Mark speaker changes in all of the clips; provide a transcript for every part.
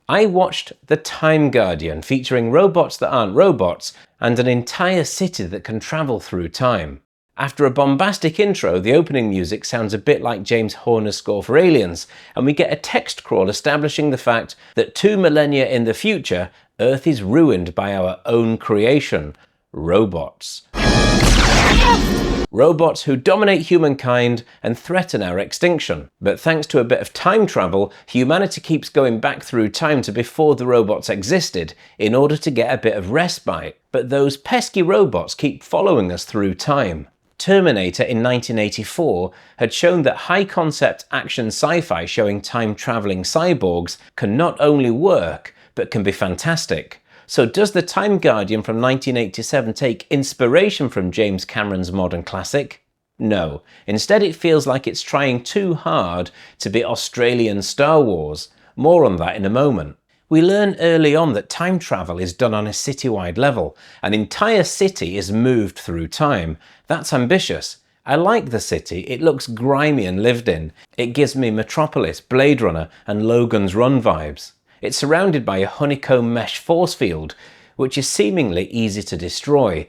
Speaker 1: I watched The Time Guardian, featuring robots that aren't robots, and an entire city that can travel through time. After a bombastic intro, the opening music sounds a bit like James Horner's score for Aliens, and we get a text crawl establishing the fact that 2 millennia in the future, Earth is ruined by our own creation, robots. Robots who dominate humankind and threaten our extinction. But thanks to a bit of time travel, humanity keeps going back through time to before the robots existed in order to get a bit of respite. But those pesky robots keep following us through time. Terminator in 1984 had shown that high-concept action sci-fi showing time-travelling cyborgs can not only work, but can be fantastic. So does The Time Guardian from 1987 take inspiration from James Cameron's modern classic? No. Instead it feels like it's trying too hard to be Australian Star Wars. More on that in a moment. We learn early on that time travel is done on a citywide level. An entire city is moved through time. That's ambitious. I like the city. It looks grimy and lived in. It gives me Metropolis, Blade Runner and Logan's Run vibes. It's surrounded by a honeycomb mesh force field, which is seemingly easy to destroy.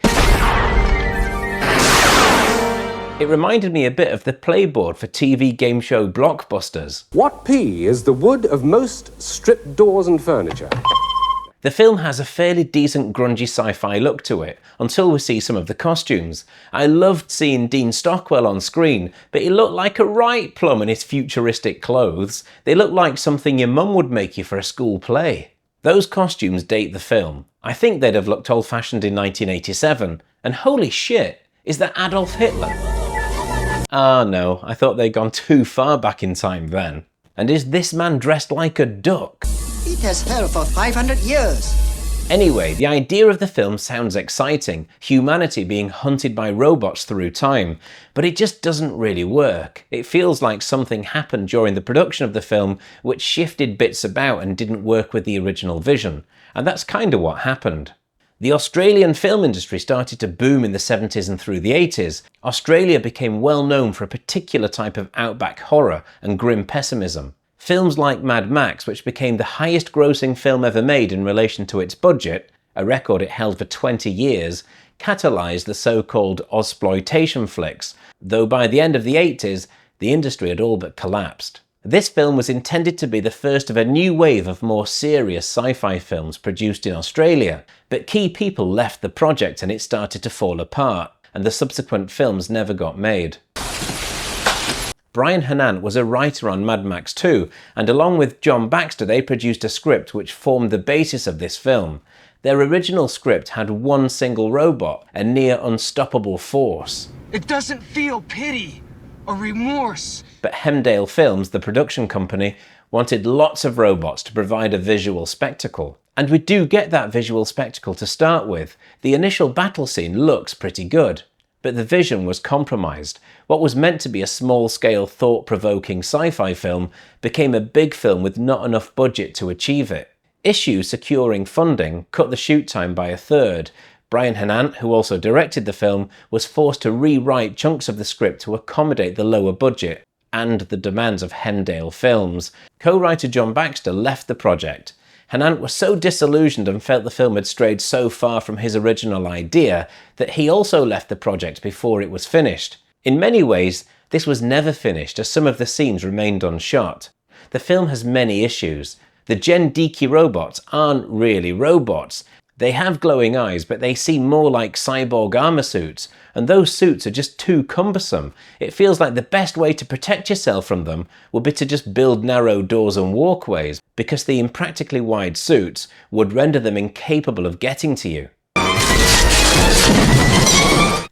Speaker 1: It reminded me a bit of the playboard for TV game show blockbusters.
Speaker 2: What P is the wood of most stripped doors and furniture?
Speaker 1: The film has a fairly decent grungy sci-fi look to it, until we see some of the costumes. I loved seeing Dean Stockwell on screen, but he looked like a right plum in his futuristic clothes. They looked like something your mum would make you for a school play. Those costumes date the film. I think they'd have looked old-fashioned in 1987. And holy shit, is that Adolf Hitler? Ah no, I thought they'd gone too far back in time then. And is this man dressed like a duck?
Speaker 3: It has held for 500 years.
Speaker 1: Anyway, the idea of the film sounds exciting, humanity being hunted by robots through time, but it just doesn't really work. It feels like something happened during the production of the film which shifted bits about and didn't work with the original vision, and that's kind of what happened. The Australian film industry started to boom in the 70s and through the 80s. Australia became well known for a particular type of outback horror and grim pessimism. Films like Mad Max, which became the highest grossing film ever made in relation to its budget, a record it held for 20 years, catalysed the so-called Oz-ploitation flicks, though by the end of the 80s, the industry had all but collapsed. This film was intended to be the first of a new wave of more serious sci-fi films produced in Australia, but key people left the project and it started to fall apart, and the subsequent films never got made. Brian Hannant was a writer on Mad Max 2, and along with John Baxter they produced a script which formed the basis of this film. Their original script had one single robot, a near unstoppable force.
Speaker 4: It doesn't feel pity or remorse.
Speaker 1: But Hemdale Films, the production company, wanted lots of robots to provide a visual spectacle. And we do get that visual spectacle to start with. The initial battle scene looks pretty good. But the vision was compromised. What was meant to be a small-scale, thought-provoking sci-fi film became a big film with not enough budget to achieve it. Issues securing funding cut the shoot time by a third. Brian Hannant, who also directed the film, was forced to rewrite chunks of the script to accommodate the lower budget and the demands of Hemdale Films. Co-writer John Baxter left the project. Hannant was so disillusioned and felt the film had strayed so far from his original idea that he also left the project before it was finished. In many ways, this was never finished as some of the scenes remained unshot. The film has many issues. The Gen Deaky robots aren't really robots. They have glowing eyes, but they seem more like cyborg armor suits, and those suits are just too cumbersome. It feels like the best way to protect yourself from them would be to just build narrow doors and walkways, because the impractically wide suits would render them incapable of getting to you.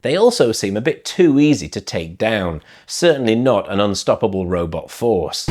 Speaker 1: They also seem a bit too easy to take down, certainly not an unstoppable robot force.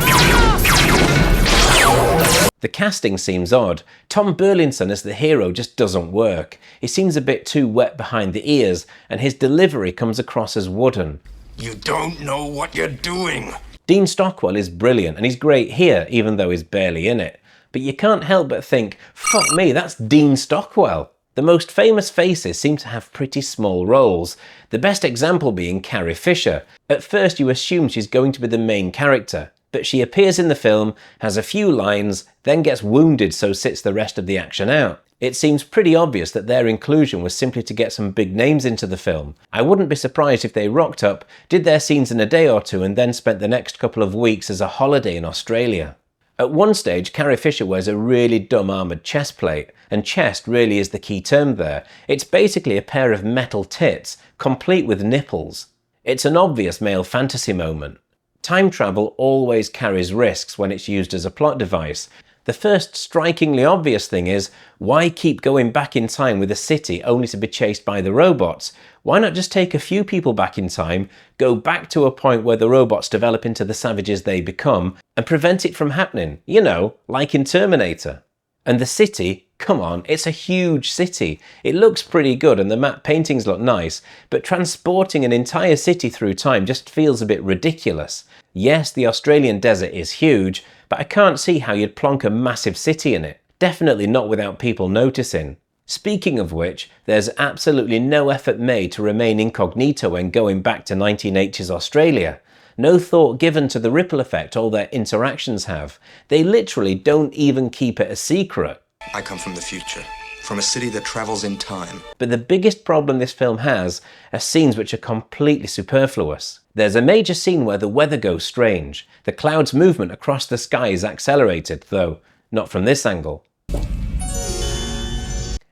Speaker 1: The casting seems odd. Tom Burlinson as the hero just doesn't work. He seems a bit too wet behind the ears, and his delivery comes across as wooden.
Speaker 5: You don't know what you're doing.
Speaker 1: Dean Stockwell is brilliant, and he's great here, even though he's barely in it. But you can't help but think, fuck me, that's Dean Stockwell. The most famous faces seem to have pretty small roles, the best example being Carrie Fisher. At first you assume she's going to be the main character, But she appears in the film, has a few lines, then gets wounded, so sits the rest of the action out. It seems pretty obvious that their inclusion was simply to get some big names into the film. I wouldn't be surprised if they rocked up, did their scenes in a day or two, and then spent the next couple of weeks as a holiday in Australia. At one stage, Carrie Fisher wears a really dumb armoured chest plate, and chest really is the key term there. It's basically a pair of metal tits, complete with nipples. It's an obvious male fantasy moment. Time travel always carries risks when it's used as a plot device. The first strikingly obvious thing is, why keep going back in time with a city only to be chased by the robots? Why not just take a few people back in time, go back to a point where the robots develop into the savages they become, and prevent it from happening? You know, like in Terminator. And the city, come on, it's a huge city. It looks pretty good and the matte paintings look nice, but transporting an entire city through time just feels a bit ridiculous. Yes, the Australian desert is huge, but I can't see how you'd plonk a massive city in it. Definitely not without people noticing. Speaking of which, there's absolutely no effort made to remain incognito when going back to 1980s Australia. No thought given to the ripple effect all their interactions have. They literally don't even keep it a secret.
Speaker 5: I come from the future, from a city that travels in time.
Speaker 1: But the biggest problem this film has are scenes which are completely superfluous. There's a major scene where the weather goes strange. The clouds' movement across the sky is accelerated, though not from this angle.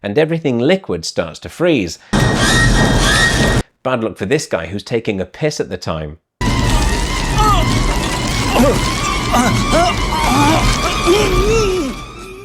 Speaker 1: And everything liquid starts to freeze. Bad luck for this guy who's taking a piss at the time.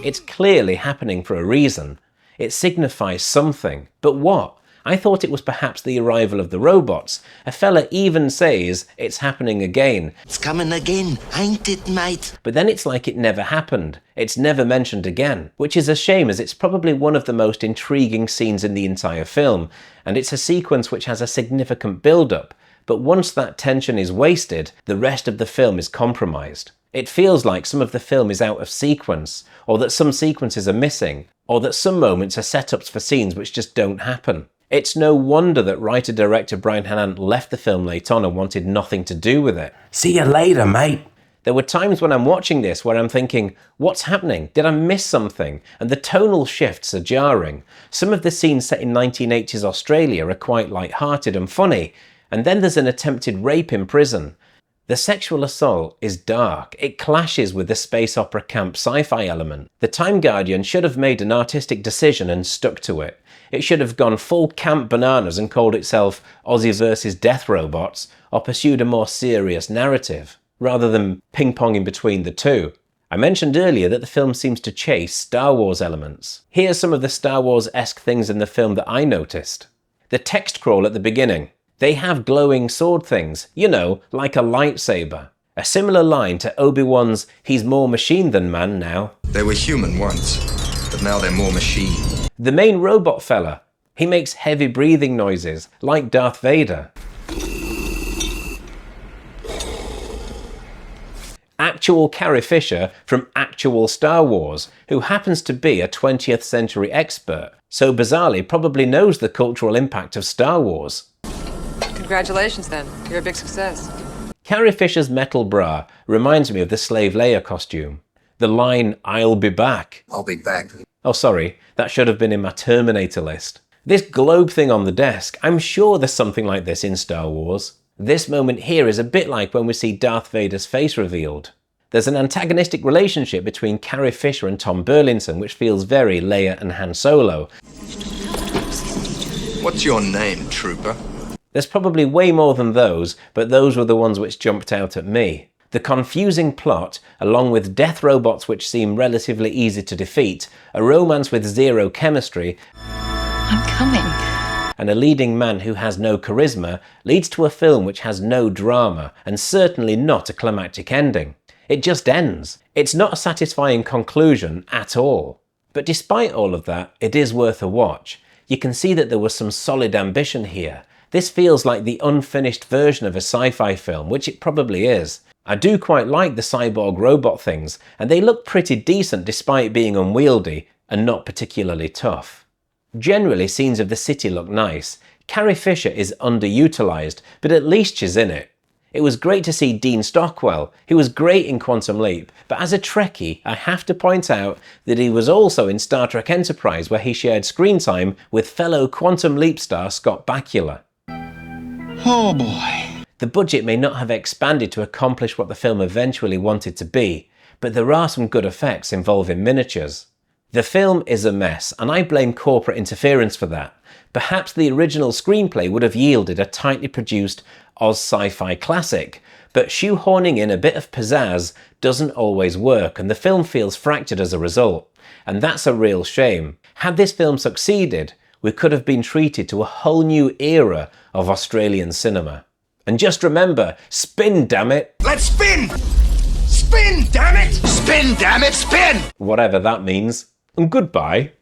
Speaker 1: It's clearly happening for a reason. It signifies something. But what? I thought it was perhaps the arrival of the robots. A fella even says it's happening again.
Speaker 3: It's coming again, ain't it, mate?
Speaker 1: But then it's like it never happened. It's never mentioned again, which is a shame as it's probably one of the most intriguing scenes in the entire film, and it's a sequence which has a significant build-up. But once that tension is wasted, the rest of the film is compromised. It feels like some of the film is out of sequence, or that some sequences are missing, or that some moments are setups for scenes which just don't happen. It's no wonder that writer-director Brian Hannant left the film late on and wanted nothing to do with it.
Speaker 6: See you later, mate.
Speaker 1: There were times when I'm watching this where I'm thinking, what's happening? Did I miss something? And the tonal shifts are jarring. Some of the scenes set in 1980s Australia are quite light-hearted and funny, and then there's an attempted rape in prison. The sexual assault is dark. It clashes with the space opera camp sci-fi element. The Time Guardian should have made an artistic decision and stuck to it. It should have gone full camp bananas and called itself Aussie vs. Death Robots, or pursued a more serious narrative, rather than ping-ponging between the two. I mentioned earlier that the film seems to chase Star Wars elements. Here's some of the Star Wars-esque things in the film that I noticed. The text crawl at the beginning. They have glowing sword things, you know, like a lightsaber. A similar line to Obi-Wan's "He's more machine than man now."
Speaker 5: They were human once, but now they're more machine.
Speaker 1: The main robot fella. He makes heavy breathing noises, like Darth Vader. Actual Carrie Fisher from actual Star Wars, who happens to be a 20th century expert, so bizarrely probably knows the cultural impact of Star Wars.
Speaker 7: Congratulations then, you're a big success.
Speaker 1: Carrie Fisher's metal bra reminds me of the Slave Leia costume. The line, "I'll be back."
Speaker 5: I'll be back.
Speaker 1: Oh sorry, that should have been in my Terminator list. This globe thing on the desk, I'm sure there's something like this in Star Wars. This moment here is a bit like when we see Darth Vader's face revealed. There's an antagonistic relationship between Carrie Fisher and Tom Burlinson, which feels very Leia and Han Solo.
Speaker 5: What's your name, trooper?
Speaker 1: There's probably way more than those, but those were the ones which jumped out at me. The confusing plot, along with death robots which seem relatively easy to defeat, a romance with zero chemistry,
Speaker 8: I'm coming,
Speaker 1: and a leading man who has no charisma, leads to a film which has no drama, and certainly not a climactic ending. It just ends. It's not a satisfying conclusion at all. But despite all of that, it is worth a watch. You can see that there was some solid ambition here. This feels like the unfinished version of a sci-fi film, which it probably is. I do quite like the cyborg robot things, and they look pretty decent despite being unwieldy and not particularly tough. Generally, scenes of the city look nice. Carrie Fisher is underutilised, but at least she's in it. It was great to see Dean Stockwell, who was great in Quantum Leap, but as a Trekkie, I have to point out that he was also in Star Trek Enterprise, where he shared screen time with fellow Quantum Leap star Scott Bakula.
Speaker 6: Oh boy.
Speaker 1: The budget may not have expanded to accomplish what the film eventually wanted to be, but there are some good effects involving miniatures. The film is a mess, and I blame corporate interference for that. Perhaps the original screenplay would have yielded a tightly produced Oz-Sci-Fi classic, but shoehorning in a bit of pizzazz doesn't always work, and the film feels fractured as a result. And that's a real shame. Had this film succeeded, we could have been treated to a whole new era of Australian cinema. And just remember, spin, damn it!
Speaker 5: Let's spin! Spin, damn it! Spin, damn it, spin!
Speaker 1: Whatever that means. And goodbye.